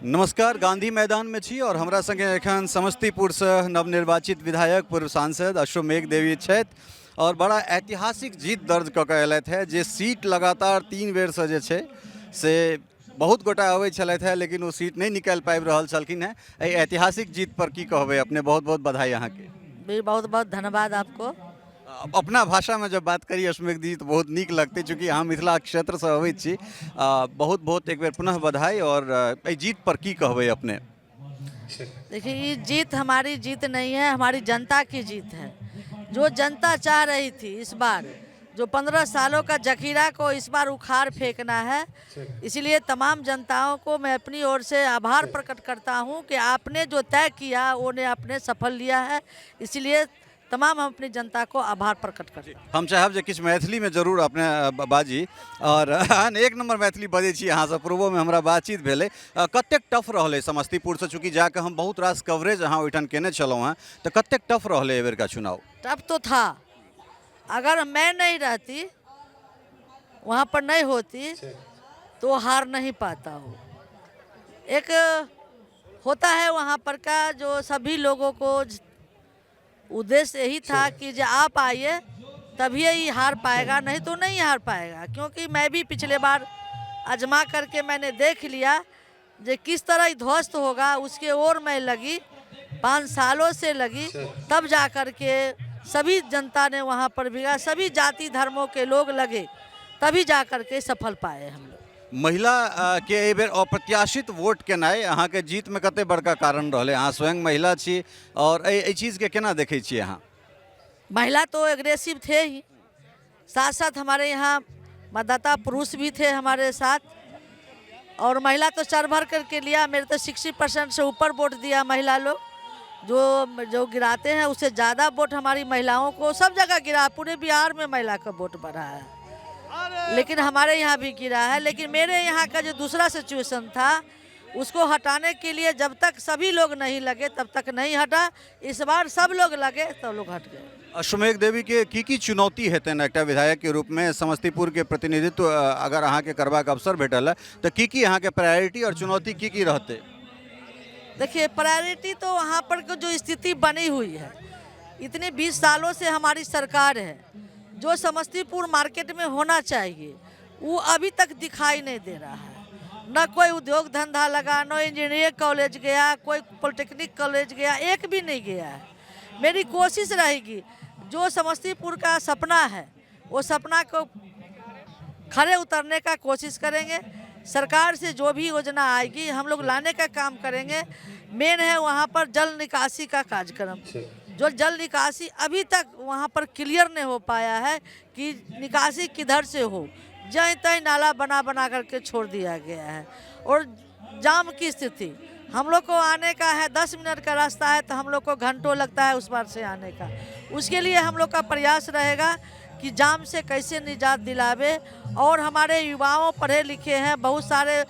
नमस्कार, गांधी मैदान में छी और हमरा संगे एखन समस्तीपुर से नवनिर्वाचित विधायक पूर्व सांसद अश्वमेघ देवी छथि और बड़ा ऐतिहासिक जीत दर्ज कऽ के अयलथि है। जे सीट लगातार 3 बेर से जे छै से बहुत गोटा अबै छलथि है, लेकिन वो सीट नहीं निकालि पाबि रहल छलखिन है। एहि ऐतिहासिक जीत पर की कहबै अपने? बहुत बहुत बधाई अहाँके। भी बहुत बहुत धन्यवाद आपको। अपना भाषा में जब बात करी अश्वमेघ जी तो बहुत नीक लगते, चूँकि अहाँ मिथिला क्षेत्र से अबै छी। बहुत बहुत एक बेर पुनः बधाई। और एहि जीत पर की कहबै अपने? देखिए, ये जीत हमारी जीत नहीं है, हमारी जनता की जीत है। जो जनता चाह रही थी इस बार, जो 15 सालों का जखीरा को इस बार उखाड़ फेंकना है, इसलिए तमाम जनताओं को मैं अपनी ओर से आभार प्रकट करता हूं कि आपने जो तय किया उन्हें आपने सफल लिया है। इसलिए तमाम हम अपनी जनता को आभार प्रकट करते हैं। हम चाहब जे किछु मैथिली में जरूर अपने बाजी। और एक नंबर मैथिली बजै छी अहाँ से। पूर्वो में हमरा बातचीत भेलै। कतेक टफ रहलै समस्तीपुर से, चूँकि जाके हम बहुत रास कवरेज अहाँ ओहिठाम केने छलहुँ हैं, तो कतेक टफ रहलै एहि बेर का चुनाव? टफ तो था। अगर मैं नहीं रहती, वहाँ पर नहीं होती, तो हार नहीं पाता हूँ। एक होता है वहाँ पर का, जो सभी लोगों को उद्देश्य यही था कि जो आप आइए तभी ही हार पाएगा, नहीं तो नहीं हार पाएगा। क्योंकि मैं भी पिछले बार आजमा करके मैंने देख लिया जो किस तरह ध्वस्त होगा, उसके ओर मैं लगी, 5 सालों से लगी, तब जा कर के सभी जनता ने वहाँ पर भिगा, सभी जाति धर्मों के लोग लगे, तभी जा कर के सफल पाए हम लोग। महिला के एहि बेर अप्रत्याशित वोट केनाइ अहाँके जीत में कते बड़का कारण रहलै? अहाँ स्वयं महिला छी और एहि चीज के केना देखै छियै अहाँ? महिला तो एग्रेसिव थे ही, साथ साथ हमारे यहाँ मतदाता पुरुष भी थे हमारे साथ। और महिला तो चढ़ भर करके लिया, मेरे तो 60% से ऊपर वोट दिया महिला लोग। जो गिराते हैं उससे ज़्यादा वोट हमारी महिलाओं को सब जगह गिरा। पूरे बिहार में महिला का वोट बढ़ा है, लेकिन हमारे यहाँ भी गिरा है। लेकिन मेरे यहाँ का जो दूसरा सिचुएशन था, उसको हटाने के लिए जब तक सभी लोग नहीं लगे तब तक नहीं हटा। इस बार सब लोग लगे तब लोग हट गए। अश्वमेघ देवी के की चुनौती हेतनि एकटा विधायक के रूप में? समस्तीपुर के प्रतिनिधित्व अगर अहाँ के करबाक अवसर भेटल है तो की अहाँ के प्रायोरिटी और चुनौती की रहते? देखिए, प्रायोरिटी तो वहाँ पर जो स्थिति बनी हुई है, इतने 20 सालों से हमारी सरकार है, जो समस्तीपुर मार्केट में होना चाहिए वो अभी तक दिखाई नहीं दे रहा है। न कोई उद्योग धंधा लगा, न इंजीनियरिंग कॉलेज गया, कोई पॉलिटेक्निक कॉलेज गया, एक भी नहीं गया है। मेरी कोशिश रहेगी जो समस्तीपुर का सपना है वो सपना को खड़े उतरने का कोशिश करेंगे। सरकार से जो भी योजना आएगी हम लोग लाने का काम करेंगे। मेन है वहाँ पर जल निकासी का कार्यक्रम। जो जल निकासी अभी तक वहाँ पर क्लियर नहीं हो पाया है कि निकासी किधर से हो, जहीं तहीं नाला बना बना करके छोड़ दिया गया है। और जाम की स्थिति, हम लोग को आने का है 10 मिनट का रास्ता है तो हम लोग को घंटों लगता है उस पार से आने का। उसके लिए हम लोग का प्रयास रहेगा कि जाम से कैसे निजात दिलावे। और हमारे युवाओं पढ़े लिखे हैं बहुत सारे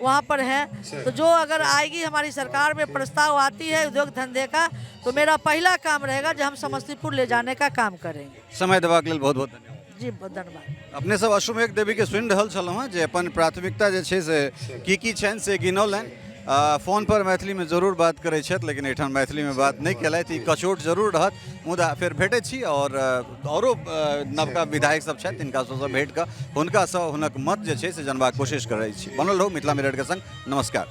वहाँ पर हैं, तो जो अगर आएगी हमारी सरकार में प्रस्ताव आती है उद्योग धंधे का, तो मेरा पहला काम रहेगा जो हम समस्तीपुर ले जाने का काम करेंगे। समय देबाक लेल बहुत बहुत धन्यवाद। जी बहुत धन्यवाद। अपने सब अश्वमेघ देवी के सुनि रहल छलहुँ हैं जे अपन प्राथमिकता जे छै से की छनि से गिनौलनि। फोन पर मैथिली में जरूर बात करै छथि, लेकिन एहिठाम मैथिली में बात नहीं केलथि। ई कचोट जरूर रहत, मुदा फेर भेटै छी और औरो नवका विधायक सब छथि तिनका सबसँ भेट कऽ हुनकासँ हुनक मत जे छै से जानबाक कोशिश करै छी। बनल रहू मिथिला मिरर के संग। नमस्कार।